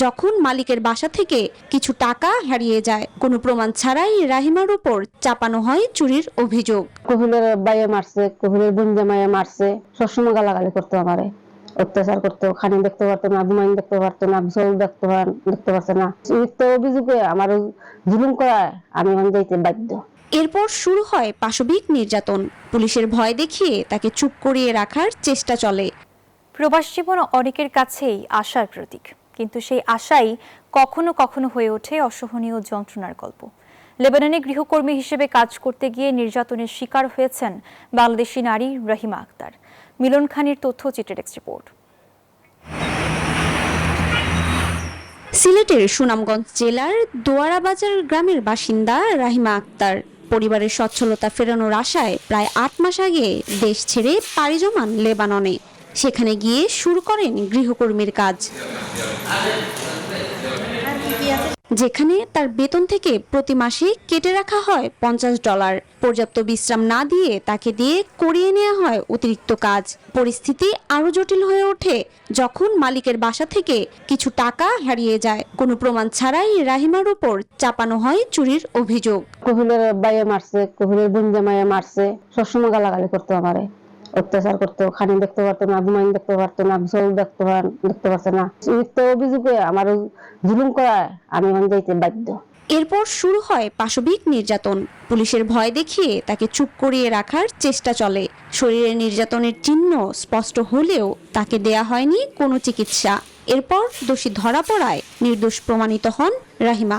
যখন মালিকের বাসা থেকে কিছু টাকা হারিয়ে যায়। কোনো প্রমাণ ছাড়াই রাহিমার উপর চাপানো হয় চুরির অভিযোগ। কহিলের বাইয়ে মারছে, কহিলের বুঞ্জামাইয়া মারছে, সবসময় গালাগালি করতো আমারে, অত্যাচার করতো, খানি দেখতে পারতো না, ঘুমাইন দেখতে পারতো না, জল দেখতে পারছে না। মিথ্যা অভিযোগে আমার জুলুম করায় আমি যাইতে বাধ্য। এরপর শুরু হয় পাশবিক নির্যাতন। পুলিশের ভয় দেখিয়ে তাকে চুপ করিয়ে রাখার চেষ্টা চলে। প্রবাস জীবন অনেকের কাছেই আশার প্রতীক, কিন্তু সেই আশাই কখনো কখনো হয়ে ওঠে অসহনীয় যন্ত্রণার গল্প। লেবাননে গৃহকর্মী হিসেবে কাজ করতে গিয়ে নির্যাতনের শিকার হয়েছেন বাংলাদেশি নারী রাহিমা আক্তার। মিলন খানের তথ্যচিত্রের ডেস্ক রিপোর্ট। সিলেটের সুনামগঞ্জ জেলার দোয়ারাবাজার গ্রামের বাসিন্দা রাহিমা আক্তার পরিবারের সচ্ছলতা ফেরানোর আশায় প্রায় 8 মাস আগে দেশ ছেড়ে পাড়ি জমান লেবাননে। সেখানে গিয়ে শুরু করেন গৃহকর্মীর কাজ, যেখানে তার বেতন থেকে প্রতি মাসে কেটে রাখা হয় $50। পর্যাপ্ত বিশ্রাম না দিয়ে তাকে দিয়ে করিয়ে নেওয়া হয় অতিরিক্ত কাজ। পরিস্থিতি আরো জটিল হয়ে ওঠে যখন মালিকের বাসা থেকে কিছু টাকা হারিয়ে যায়। কোনো প্রমাণ ছাড়াই রাহিমার উপর চাপানো হয় চুরির অভিযোগ। কহিলের বাইয়ে মারছে, কহিলের বুঞ্জামাইয়া মারছে, সবসময় গালাগালি করতো আমারে, অত্যাচার করতো, খানি দেখতে পারতো না, ঘুমাইন দেখতে পারতো না, জল দেখতে পারছে না। মিথ্যা অভিযোগে আমার জুলুম করায় আমি যাইতে বাধ্য। এরপর শুরু হয় পাশবিক নির্যাতন। পুলিশের ভয় দেখিয়ে তাকে চুপ করিয়ে রাখার চেষ্টা চলে। শরীরে নির্যাতনের চিহ্ন স্পষ্ট হলেও তাকে দেয়া হয়নি কোনো চিকিৎসা। এরপর দোষী ধরা পড়ায় নির্দোষ প্রমাণিত হন রাহিমা।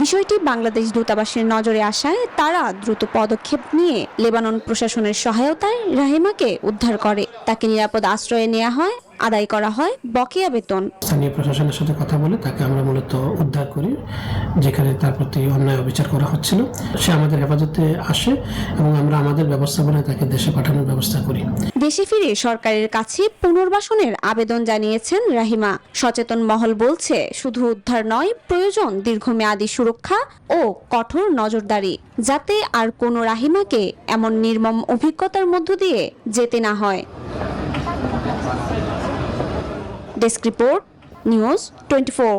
বিষয়টি বাংলাদেশ দূতাবাসের নজরে আসায় তারা দ্রুত পদক্ষেপ নিয়ে লেবানন প্রশাসনের সহায়তায় রাহিমাকে উদ্ধার করে। তাকে নিরাপদ আশ্রয়ে নেওয়া হয়, আদায় করা হয় বকেয়া বেতন। স্থানীয় প্রশাসনের সাথে কথা বলে তাকে আমরা মূলত উদ্ধার করি, যেখানে তার প্রতি অন্যায় অবিচার করা হচ্ছিল। সে আমাদের হেফাজতে আসে এবং আমরা আমাদের ব্যবস্থাপনায় তাকে দেশে পাঠানোর ব্যবস্থা করি। দেশে ফিরে সরকারের কাছে পুনর্বাসনের আবেদন জানিয়েছেন রাহিমা। সচেতন মহল বলছে, শুধু উদ্ধার নয়, প্রয়োজন দীর্ঘমেয়াদী সুরক্ষা ও কঠোর নজরদারি, যাতে আর কোনো রাহিমাকে এমন নির্মম অভিজ্ঞতার মধ্য দিয়ে যেতে না হয়। Desk report, news 24।